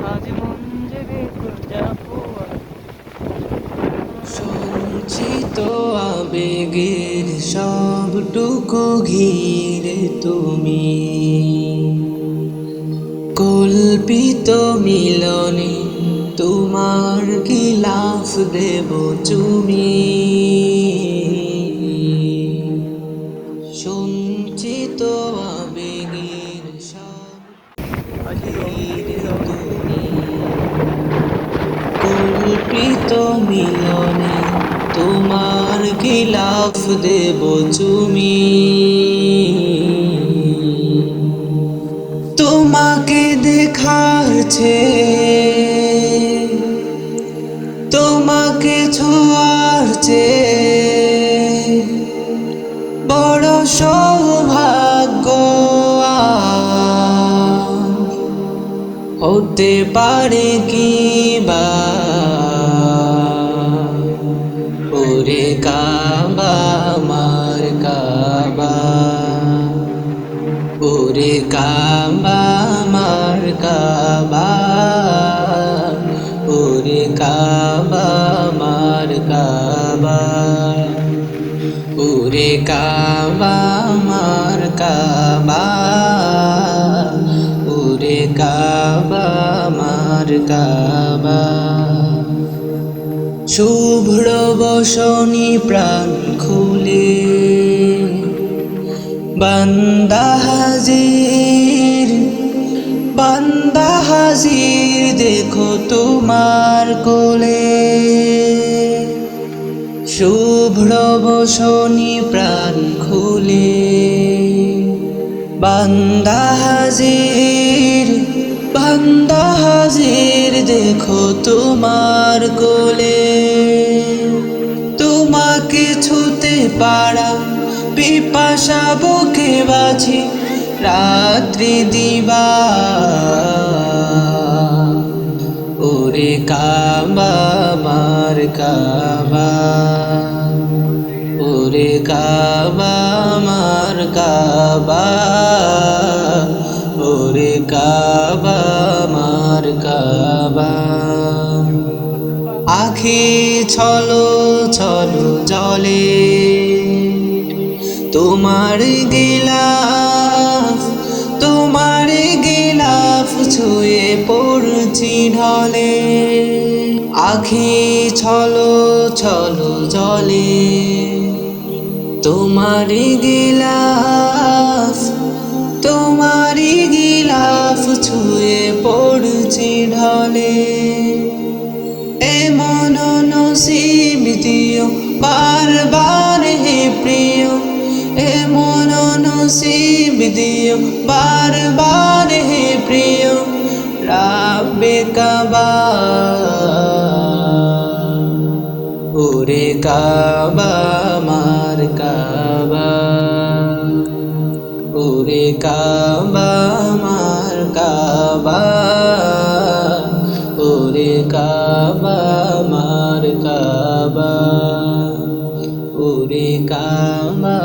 আজ মন যে বেকুল যাবো সঞ্চিত আবেগের সবটুকু ঘিরে তুমি কল্পিত মিলনে তোমার গিলাফ দেব চুমি সঞ্চিত আবেগের সব ঘিরে তুমি কল্পিত মিলনে তোমার গিলাফ দেব চুমি তোমাকে দেখার তোমাকে ছোঁয়ার বড় সৌভাগ্য হতে পারে কি বা ওরে কাবা আমার কাবা ওরে কাবা আমার কাবা ওরে কাবা আমার কাবা ওরে কাবা আমার কাবা ওরে কাবা আমার কাবা শুভ্র বসনি প্রাণ খুলে বান্দা হাজির দেখো তোমার কোলে শুভ্র বসনি প্রাণ খুলে বান্দা হাজির দেখো তোমার কোলে তোমাকে ছুতে পারা পিপাসা বুকে বাজে রাত্রি দিবা ওরে কাবা আমার কাবা ওরে কাবা আমার কাবা ওরে কাবা আমার কাবা আখি ছলো ছলো জলে তোমার গিলাফ ছুঁয়ে পড়ছি ঢলে আখি ছলো ছলো জলে তোমার গিলাফ ছুঁয়ে পড়ছি ঢলে এমন নসিব দিও বারবার হে প্রিয় এমন নসিব দিও বারবার হে প্রিয় রাব্বে কাবা ওরে কাবা আমার কাবা ওরে কাবা আমার কাবা ওরে কাবা আমার কাবা ওরে কাবা